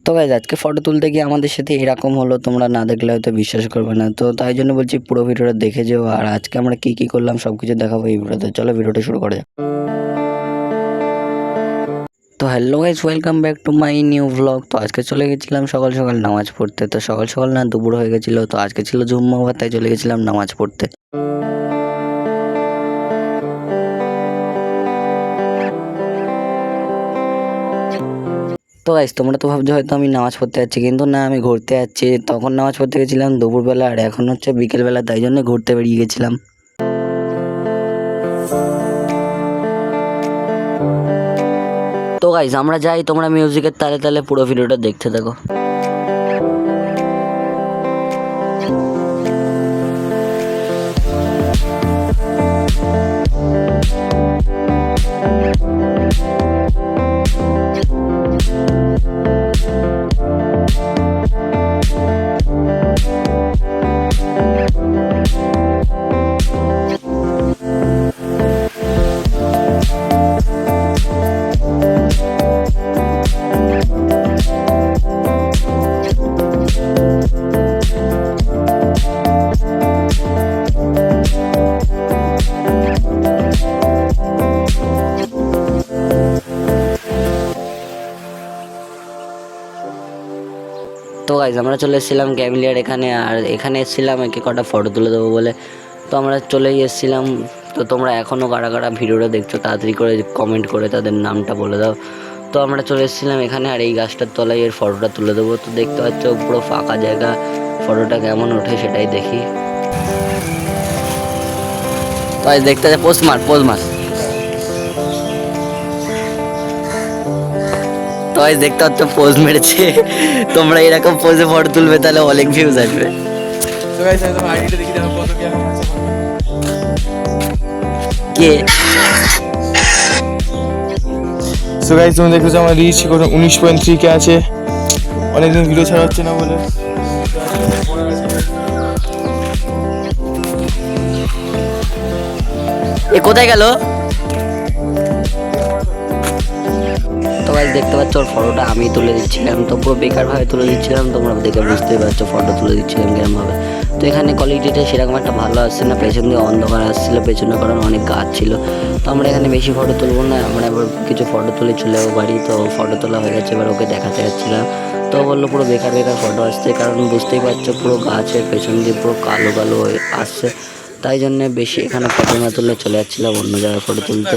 তো গাইজ আজকে ফটো তুলতে গিয়ে আমাদের সাথে এরকম হলো, তোমরা না দেখলে হয়তো বিশ্বাস করবে না। তো তাই জন্য বলছি পুরো ভিডিওটা দেখে যেও, আর আজকে আমরা কি কি করলাম সব কিছু দেখাবো এই ভিডিওতে। চলো ভিডিওটা শুরু করা যাক। তো hello guys, welcome back to my new vlog. তো আজকে চলে গেছিলাম সকাল সকাল নামাজ পড়তে। তো সকাল সকাল না, দুপুর হয়ে গেছিলো। তো আজকে ছিল জুম্মা, তাই চলে গেছিলাম নামাজ পড়তে। তো গাইজ তোমরা তো ভাবছো হয়তো আমি নামাজ পড়তে যাচ্ছি, কিন্তু না, আমি ঘুরতে যাচ্ছি। তখন নামাজ পড়তে গেছিলাম দুপুরবেলা, আর এখন হচ্ছে বিকেলবেলা, তাই জন্য ঘুরতে বেরিয়ে গেছিলাম। তো গাইজ আমরা যাই, তোমরা মিউজিকের তালে তালে পুরো ভিডিওটা দেখতে থাকো। তো গাইজ আমরা চলে এসেছিলাম ক্যাভিলিয়ার এখানে, আর এখানে এসেছিলাম একে কটা ফটো তুলে দেবো বলে। তো আমরা চলেই এসেছিলাম। তো তোমরা এখনও কারা কারা ভিডিওটা দেখছো তাড়াতাড়ি করে কমেন্ট করে তাদের নামটা বলে দাও। তো আমরা চলে এসেছিলাম এখানে, আর এই গাছটার তলায় এর ফটোটা তুলে দেবো। তো দেখতে পাচ্ছ পুরো ফাঁকা জায়গা, ফটোটা কেমন ওঠে সেটাই দেখি। তো আজ দেখতে পোস্ট মার। তো আজ দেখতে পাচ্ছ পোজ মেরেছে। তোমরা এরকম পোজে ফটো তুলবে তাহলে অনেক ভিউজ আসবে। কে সো গাইস তুমি দেখছো আমার রিচ 19.3K আছে। অনেকদিন ভিডিও ছাড়া হচ্ছে না বলে। এ কোথায় গেল? তো গাইস দেখতে পাচ্ছ ওর ফটোটা আমি তুলে দিচ্ছিলাম। তো পুরো বেকারভাবে তুলে দিচ্ছিলাম, তোমরা দেখে বুঝতেই পারছো ফটো তুলে দিচ্ছিলাম কেরমভাবে। তো এখানে কোয়ালিটিটা সেরকম একটা ভালো আসছে না, পেছন দিয়ে অন্ধকার আসছিলো, পেছনে কারণ অনেক গাছ ছিল। তো আমরা এখানে বেশি ফটো তুলবো না, আমরা এবার কিছু ফটো তুলে চলে যাবো বাড়ি। তো ফটো তোলা হয়ে গেছে, এবার ওকে দেখাতে যাচ্ছিলাম। তো বললো পুরো বেকার ফটো আসছে, কারণ বুঝতেই পারছো পুরো গাছের পেছন দিয়ে পুরো কালো কালো আসছে। তাই জন্যে বেশি এখানে ফটো না তুললে চলে যাচ্ছিলাম অন্য জায়গায় ফটো তুলতে।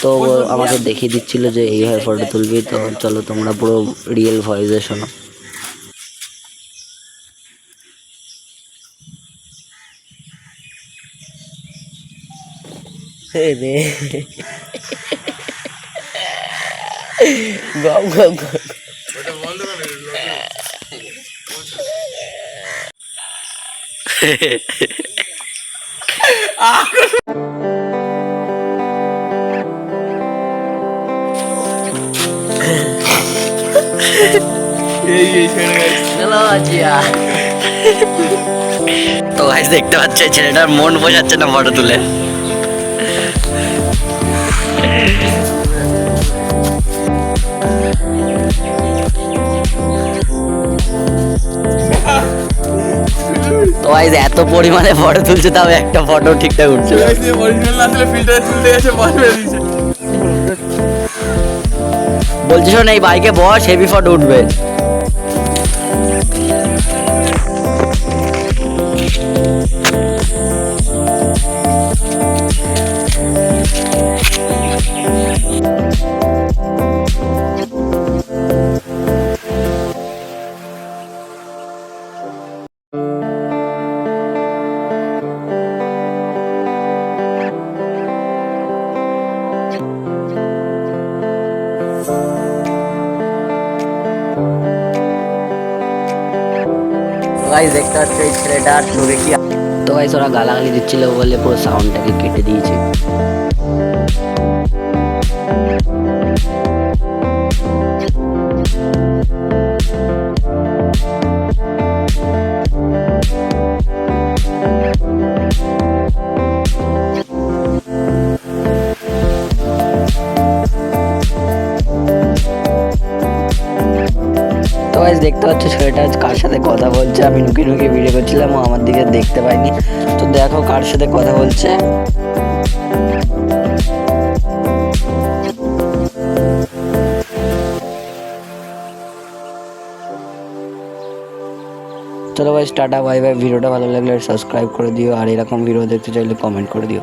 তো ও আমাকে দেখিয়ে দিচ্ছিল যে এইভাবে ফটো তুলবি। তো চলো তোমরা পুরো রিয়েল ভয়েসে শোনো। গম গম গম তো গাইস দেখতে পাচ্ছ ছেলেটার মন বোঝাচ্ছে না ফটো তুলে। তো গাইস এত পরিমাণে ফটো তুলছে, তাও একটা ফটো ঠিকঠাক উঠছে না। বলছিস না এই বাইকে বস, হেভি ফটো উঠবে। গাইস দেখতে পাচ্ছ এই ছেলেটার ছবি কি। তো গাইস ওরা গালাগালি দিচ্ছিল বলে পুরো সাউন্ডটাকে কেটে দিয়েছে। তো গাইস দেখতে পাচ্ছ ছেলেটা আজ কার সাথে কথা বলছে, আমি নুকি নুকি ভিডিও করছিলাম, ও আমার দিকে দেখতে পাইনি। তো দেখো কার সাথে কথা বলছে। চলো গাইস টাটা বাই বাই। ভিডিওটা ভালো লাগলে সাবস্ক্রাইব করে দিও, আর এরকম ভিডিও দেখতে চাইলে কমেন্ট করে দিও।